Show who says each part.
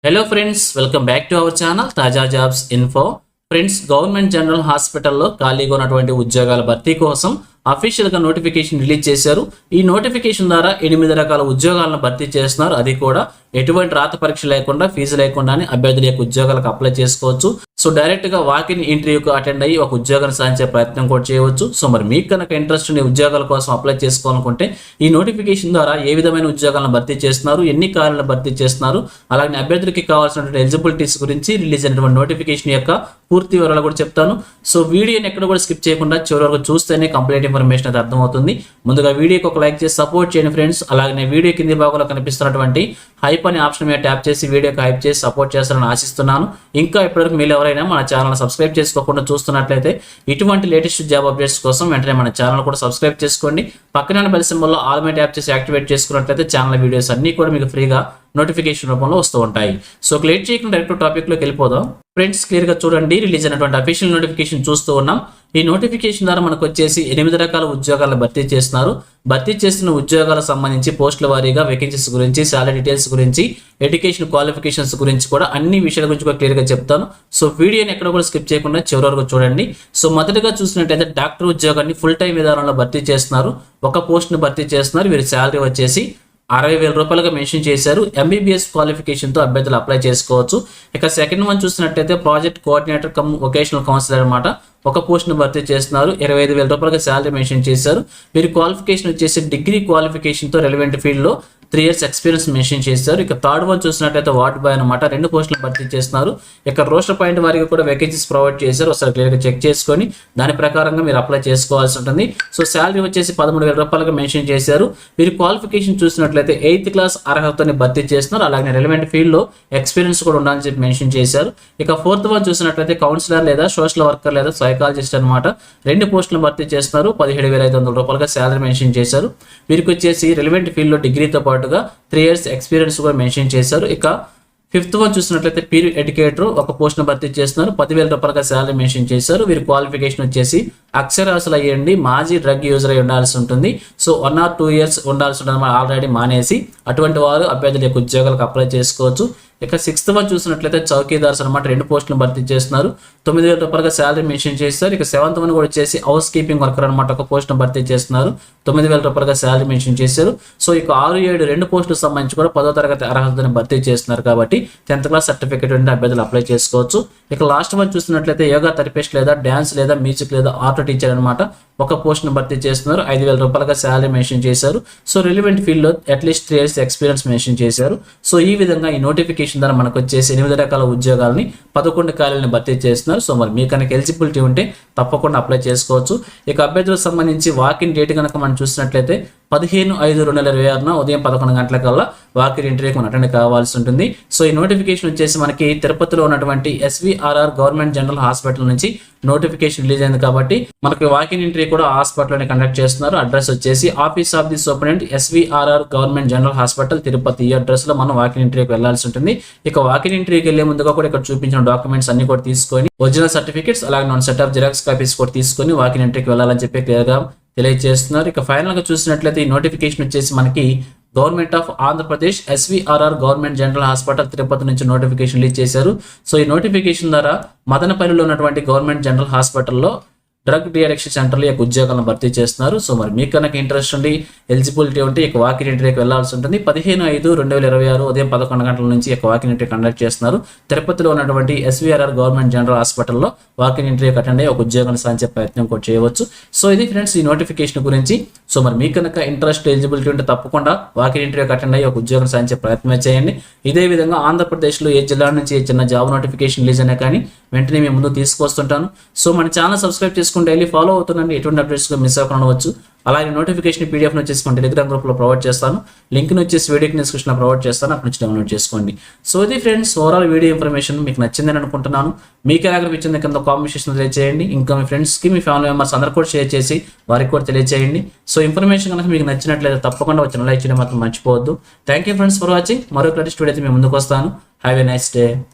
Speaker 1: Hello friends, welcome back to our channel తాజా jobs info. Friends, government general హాస్పిటల్లో ఖాళీగా ఉన్నటువంటి ఉద్యోగాల భర్తీ కోసం అఫీషియల్గా నోటిఫికేషన్ రిలీజ్ చేశారు. ఈ నోటిఫికేషన్ ద్వారా 8 రకాల ఉద్యోగాలను భర్తీ చేస్తున్నారు. అది కూడా ఎటువంటి రాత పరీక్ష లేకుండా, ఫీజు లేకుండానే అభ్యర్థుల యొక్క ఉద్యోగాలకు అప్లై చేసుకోవచ్చు. సో డైరెక్ట్ గా వాకిన్ ఇంటర్వ్యూకి అటెండ్ అయ్యి ఒక ఉద్యోగాన్ని సాధించే ప్రయత్నం కూడా చేయవచ్చు. సో మరి మీకు కనుక ఇంట్రెస్ట్ ఉండే ఉద్యోగాల కోసం అప్లై చేసుకోవాలనుకుంటే ఈ నోటిఫికేషన్ ద్వారా ఏ విధమైన ఉద్యోగాలను భర్తీ చేస్తున్నారు, ఎన్ని ఖాళీలను భర్తీ చేస్తున్నారు, అలాగే అభ్యర్థులకి కావాల్సినటువంటి ఎలిజిబిలిటీస్ గురించి రిలీజ్ అయినటువంటి నోటిఫికేషన్ యొక్క పూర్తి వివరాలు కూడా చెప్తాను. సో వీడియోని ఎక్కడ కూడా స్కిప్ చేయకుండా చివరి వరకు చూస్తేనే కంప్లీట్ ఇన్ఫర్మేషన్ అయితే అర్థమవుతుంది. ముందుగా వీడియోకి ఒక లైక్ చేసి సపోర్ట్ చేయండి ఫ్రెండ్స్. అలాగే వీడియో కింది భాగంలో కనిపిస్తున్నటువంటి హైప్ అనే ఆప్షన్ మీద ట్యాప్ చేసి వీడియోకి హైప్ చేసి సపోర్ట్ చేస్తారని ఆశిస్తున్నాను. ఇంకా ఇప్పటివరకు మీరు ఎవరైనా మన ఛానల్ సబ్స్క్రైబ్ చేసుకోకుండా చూస్తున్నట్లయితే ఇటువంటి లేటెస్ట్ జాబ్ అప్డేట్స్ కోసం వెంటనే మన ఛానల్ కూడా సబ్స్క్రైబ్ చేసుకోండి. పక్కన బెల్ సింబల్లో ఆల్ మీద ట్యాప్ చేసి యాక్టివేట్ చేసుకున్నట్లయితే ఛానల్ వీడియోస్ అన్ని కూడా మీకు ఫ్రీగా నోటిఫికేషన్ రూపంలో వస్తూ ఉంటాయి. సో లేట్ చేయకుండా డైరెక్ట్ టాపిక్లోకి వెళ్ళిపోదాం. ఫ్రెండ్స్, క్లియర్గా చూడండి, రిలీజ్ అయినటువంటి అఫీషియల్ నోటిఫికేషన్ చూస్తూ ఉన్నాం. ఈ నోటిఫికేషన్ ద్వారా మనకు వచ్చేసి 8 రకాల ఉద్యోగాలను భర్తీ చేస్తున్నారు. భర్తీ చేస్తున్న ఉద్యోగాలకు సంబంధించి పోస్టుల వారీగా వేకెన్సీస్ గురించి, సాలరీ డీటెయిల్స్ గురించి, ఎడ్యుకేషన్ క్వాలిఫికేషన్స్ గురించి కూడా అన్ని విషయాల గురించి కూడా క్లియర్గా చెప్తాను. సో వీడియోని ఎక్కడ కూడా స్కిప్ చేయకుండా చివరి వరకు చూడండి. సో మొదటగా చూసినట్టయితే డాక్టర్ ఉద్యోగాన్ని ఫుల్ టైం విధానంలో భర్తీ చేస్తున్నారు. ఒక పోస్ట్ను భర్తీ చేస్తున్నారు. వీరి శాలరీ వచ్చేసి 60,000 రూపాయలుగా మెన్షన్ చేశారు. ఎంబీబీఎస్ క్వాలిఫికేషన్తో అభ్యర్థులు అప్లై చేసుకోవచ్చు. ఇక సెకండ్ వన్ చూసినట్టయితే project coordinator cum vocational counsellor అనమాట. ఒక పోస్ట్ను భర్తీ చేస్తున్నారు. 25,000 రూపాయలుగా శాలరీ మెన్షన్ చేశారు. వీరి క్వాలిఫికేషన్ వచ్చేసి డిగ్రీ క్వాలిఫికేషన్తో రెలవెంట్ ఫీల్డ్లో 3 years ఎక్స్పీరియన్స్ మెన్షన్ చేశారు. ఇక థర్డ్ వన్ చూసినట్టయితే వార్డ్ బాయ్ అనమాట. 2 పోస్టులు భర్తీ చేస్తున్నారు. ఇక రోస్టర్ పాయింట్ వారికి కూడా వేకెన్సీస్ ప్రొవైడ్ చేశారు. ఒకసారి క్లియర్గా చెక్ చేసుకొని దాని ప్రకారంగా మీరు అప్లై చేసుకోవాల్సి ఉంటుంది. సో శాలరీ వచ్చేసి 13,000 రూపాయలుగా మెన్షన్ చేశారు. వీరి క్వాలిఫికేషన్ చూసినట్లయితే 8th క్లాస్ అర్హతని భర్తీ చేస్తున్నారు. అలాగే రెలవెంట్ ఫీల్డ్లో ఎక్స్పీరియన్స్ కూడా ఉండాలని చెప్పి మెన్షన్ చేశారు. ఇక ఫోర్త్ వన్ చూసినట్లయితే కౌన్సిలర్ లేదా సోషల్ వర్కర్ లేదా సైకాలజిస్ట్ అనమాట. 2 పోస్టులు భర్తీ చేస్తున్నారు. 17,500 రూపాయలుగా శాలరీ మెన్షన్ చేశారు. వీరికి వచ్చేసి రెలవెంట్ ఫీల్డ్లో డిగ్రీతో పాటుగా 3 years ఎక్స్పీరియన్స్ కూడా మెన్షన్ చేశారు. ఇక ఫిఫ్త్ వన్ చూసినట్లయితే పీర్ ఎడ్యుకేటర్ ఒక పోస్ట్ను భర్తీ చేస్తున్నారు. 10,000 రూపాయలుగా శాలరీ మెన్షన్ చేశారు. వీరి క్వాలిఫికేషన్ వచ్చేసి అక్షరాస్యులు అయ్యండి, మాజీ డ్రగ్ యూజర్ అయి ఉండాల్సి ఉంటుంది. సో 1 or 2 years ఉండాల్సి ఉంటుంది. ఆల్రెడీ మానేసి అటువంటి వారు అభ్యర్థుల యొక్క ఉద్యోగాలకు అప్లై చేసుకోవచ్చు. ఇక సిక్స్త్ వన్ చూసినట్లయితే చౌకీదార్స్ అనమాట. 2 పోస్టులు భర్తీ చేస్తున్నారు. 9,000 రూపాయలుగా శాలరీ మెన్షన్ చేస్తారు. ఇక సెవెంత్ వన్ కూడా వచ్చేసి హౌస్ కీపింగ్ వర్కర్ అనమాట. ఒక పోస్టును భర్తీ చేస్తున్నారు. 9,000 రూపాయలుగా శాలరీ మెన్షన్ చేశారు. సో ఇక 6, 7 2 పోస్టులకు సంబంధించి కూడా 10వ తరగతి అర్హతను భర్తీ చేస్తున్నారు. కాబట్టి 10th క్లాస్ సర్టిఫికేట్ ఉంటే అభ్యర్థులు అప్లై చేసుకోవచ్చు. ఇక లాస్ట్ వన్ చూసినట్లయితే యోగా థెరపిస్ట్ లేదా డ్యాన్స్ లేదా మ్యూజిక్ లేదా ఆర్ట్ టీచర్ అనమాట. ఒక పోస్ట్ను భర్తీ చేస్తున్నారు. 5,000 రూపాయలుగా శాలరీ మెన్షన్ చేశారు. సో రిలివెంట్ ఫీల్డ్లో అట్లీస్ట్ 3 years ఎక్స్పీరియన్స్ మెన్షన్ చేశారు. సో ఈ విధంగా ఈ నోటిఫికేషన్ ద్వారా మనకు వచ్చేసి 8 రకాల ఉద్యోగాలని 11 ఖాళీలను భర్తీ చేస్తున్నారు. సో మరి మీకు కనుక ఎలిజిబిలిటీ ఉంటే తప్పకుండా అప్లై చేసుకోవచ్చు. ఇక అభ్యర్థులకు సంబంధించి వాకిన్ డేట్ కనుక మనం చూసినట్లయితే 15/5/2026 ఉదయం 11 గంటలకల్లా వాకిన్ ఇంటర్వ్యూకి మనం అటెండ్ కావాల్సి ఉంటుంది. సో ఈ నోటిఫికేషన్ వచ్చేసి మనకి తిరుపతిలో ఉన్నటువంటి SVRR గవర్నమెంట్ జనరల్ హాస్పిటల్ నుంచి నోటిఫికేషన్ రిలీజ్ అయింది. కాబట్టి మనకి వాకిన్ ఇంటర్వ్యూ కూడా హాస్పిటల్లోనే కండక్ట్ చేస్తున్నారు. అడ్రస్ వచ్చేసి office of the superintendent SVRR government general hospital Tirupati. ఈ అడ్రస్ లో మనం వాకిన్ ఇంటర్వ్యూకి వెళ్లాల్సి ఉంటుంది. ఇక వాకిన్ ఇంటర్వ్యూకి వెళ్లే ముందుగా కూడా ఇక్కడ చూపించిన డాక్యుమెంట్స్ అన్ని కూడా తీసుకొని ఒరిజినల్ సర్టిఫికేట్స్ అలాగే non set of xerox copies కూడా తీసుకొని వాకిన్ ఇంటర్వ్యూకి వెళ్ళాలని చెప్పి క్లియర్ గా తెలియజేస్తున్నారు. ఇక ఫైనల్ గా చూసినట్లయితే ఈ నోటిఫికేషన్ వచ్చేసి మనకి government of Andhra Pradesh SVRR government general hospital Tirupati నుంచి నోటిఫికేషన్ రిలీజ్ చేశారు. సో ఈ నోటిఫికేషన్ ద్వారా మదనపల్లిలో ఉన్నటువంటి గవర్నమెంట్ జనరల్ హాస్పిటల్లో డ్రగ్ డిఅడిక్షన్ సెంటర్లో యొక్క ఉద్యోగాలను భర్తీ చేస్తున్నారు. సో మరి మీకు కనుక ఇంట్రెస్ట్ ఉండి ఎలిజిబిలిటీ ఉంటే ఇక వాకిన్ ఇంటర్వ్యూకి వెళ్లాల్సి ఉంటుంది. 15/5/2026 ఉదయం 11 గంటల నుంచి ఇక వాకిన్ ఇంటర్వ్యూ కండక్ట్ చేస్తున్నారు. తిరుపతిలో ఉన్నటువంటి SVRR గవర్నమెంట్ జనరల్ హాస్పిటల్లో వాకిన్ ఇంటర్వ్యూకి అటెండ్ అయ్యి ఒక ఉద్యోగాన్ని సాధించే ప్రయత్నం కూడా చేయవచ్చు. సో ఇది ఫ్రెండ్స్ ఈ నోటిఫికేషన్ గురించి. సో మరి మీకు కనుక ఇంట్రెస్ట్ ఎలిజిబిలిటీ ఉంటే తప్పకుండా వాకిన్ ఇంటర్వ్యూకి అటెండ్ అయ్యి ఒక ఉద్యోగం సాధించే ప్రయత్నం చేయండి. ఇదే విధంగా ఆంధ్రప్రదేశ్లో ఏ జిల్లా నుంచి ఏ చిన్న జాబ్ నోటిఫికేషన్ రిలీజ్ అయినా కానీ వెంటనే మేము ముందు తీసుకొస్తుంటాను. సో మన ఛానల్ సబ్స్క్రైబ్ చేసుకుంటే డైలీ ఫాలో అవుతుండండి. ఎటువంటి అప్డేట్స్ మిస్ అవ్వకుండా ఉండవచ్చు. అలాగే నోటిఫికేషన్ PDF వచ్చేసి మన టెలిగ్రామ్ గ్రూప్లో ప్రొవైడ్ చేస్తాను. లింక్ని వచ్చేసి వీడియోకి డిస్క్రిప్షన్లో ప్రొవైడ్ చేస్తాను. అక్కడ నుంచి డౌన్లోడ్ చేసుకోండి. సో ఇది ఫ్రెండ్స్ ఓవరాల్ వీడియో ఇన్ఫర్మేషన్ మీకు నచ్చిందని అనుకుంటున్నాను. మీకు ఎలా అనిపించింది కింద కామెంట్ సెక్షన్లో తెలియజేయండి. ఇంకా మీ ఫ్రెండ్స్కి మీ ఫ్యామిలీ మెంబర్స్ అందరూ కూడా షేర్ చేసి వారికి కూడా తెలియజేయండి. సో ఇన్ఫర్మేషన్ కనుక మీకు నచ్చినట్లయితే తప్పకుండా వచ్చిన లైక్ చేయడం మాత్రం మర్చిపోవద్దు. Thank you friends for watching. మరొక లేటెస్ట్ వీడియో అయితే మేము ముందుకు వస్తాను. Have a nice day.